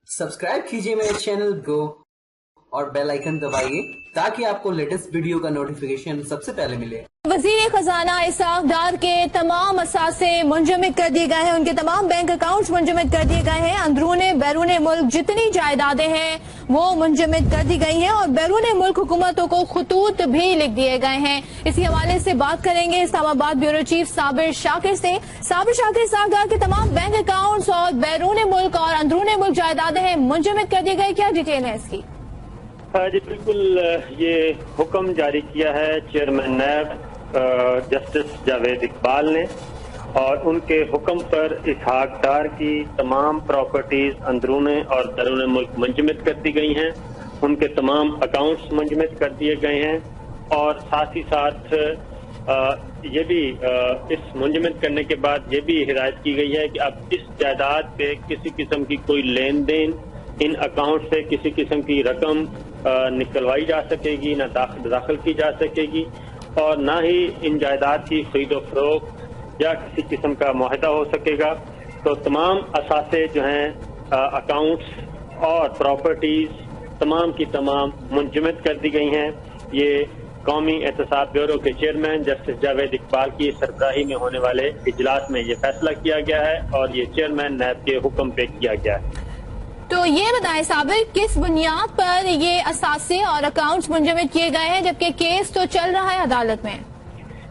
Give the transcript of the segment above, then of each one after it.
Subscribe कीजिए मेरे channel go और बेल आइकन दबाइए ताकि आपको लेटेस्ट वीडियो का नोटिफिकेशन सबसे पहले मिले। वजीर खजाना इसहाक डार के तमाम असासे मुंजमद कर दिए गए हैं, उनके तमाम बैंक अकाउंट्स मुंजमद कर दिए गए हैं। अंदरूने बैरून मुल्क जितनी जायदादें हैं वो मुंजमद कर दी गई हैं और बैरून मुल्क हुकूमतों को खतूत भी लिख दिए गए हैं। इसी हवाले से बात करेंगे इस्लामाबाद ब्यूरो चीफ साबिर शाकिर से। साबिर शाकिर, इसहाक डार के तमाम बैंक अकाउंट्स और बैरून मुल्क और अंदरूने मुल्क जायदादें हैं मुंजमद कर दी गई, क्या डिटेल है इसकी? जी बिल्कुल, ये हुक्म जारी किया है chairman NAB justice Javed Iqbal ने और उनके हुक्म पर इसहाक डार की तमाम प्रॉपर्टीज अंदरूने और बैरून मुल्क मुंजमद कर दी गई हैं। उनके तमाम अकाउंट्स मुंजमद कर दिए गए हैं और साथ ही साथ ये भी इस मुंजमद करने के बाद ये भी हिदायत की गई है कि अब इस जायदाद पे किसी किस्म की कोई लेन देन इन अकाउंट से किसी किस्म की रकम निकलवाई जा सकेगी, न दाखिल की जा सकेगी और न ही इन जायदाद की खरीदो फरोख्त या किसी किस्म का मुआहदा हो सकेगा। तो तमाम असासे जो हैं अकाउंट्स और प्रॉपर्टीज तमाम की तमाम मुंजमद कर दी गई हैं। ये कौमी एहतसाब ब्यूरो के चेयरमैन जस्टिस जावेद इकबाल की सरबराही में होने वाले इजलास में ये फैसला किया गया है और ये चेयरमैन नैब के हुक्म पे किया गया है। तो ये बताएं साबिर, किस बुनियाद पर ये असासे और अकाउंट्स मुंजमद किए गए हैं जबकि केस तो चल रहा है अदालत में?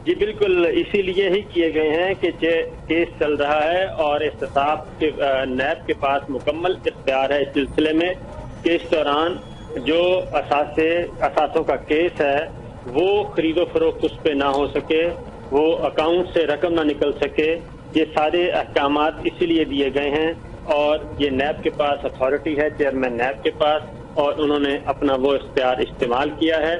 जी बिल्कुल, इसीलिए ही किए गए हैं कि केस चल रहा है और एहतसाब के नैब के पास मुकम्मल इख्तियार है इस सिलसिले में कि इस दौरान जो असासों का केस है वो खरीदो फरोख्त उस पर ना हो सके, वो अकाउंट से रकम ना निकल सके। ये सारे अहकामात इसीलिए दिए गए हैं और ये नैब के पास अथॉरिटी है, चेयरमैन नैब के पास, और उन्होंने अपना वो इख्तियार इस्तेमाल किया है।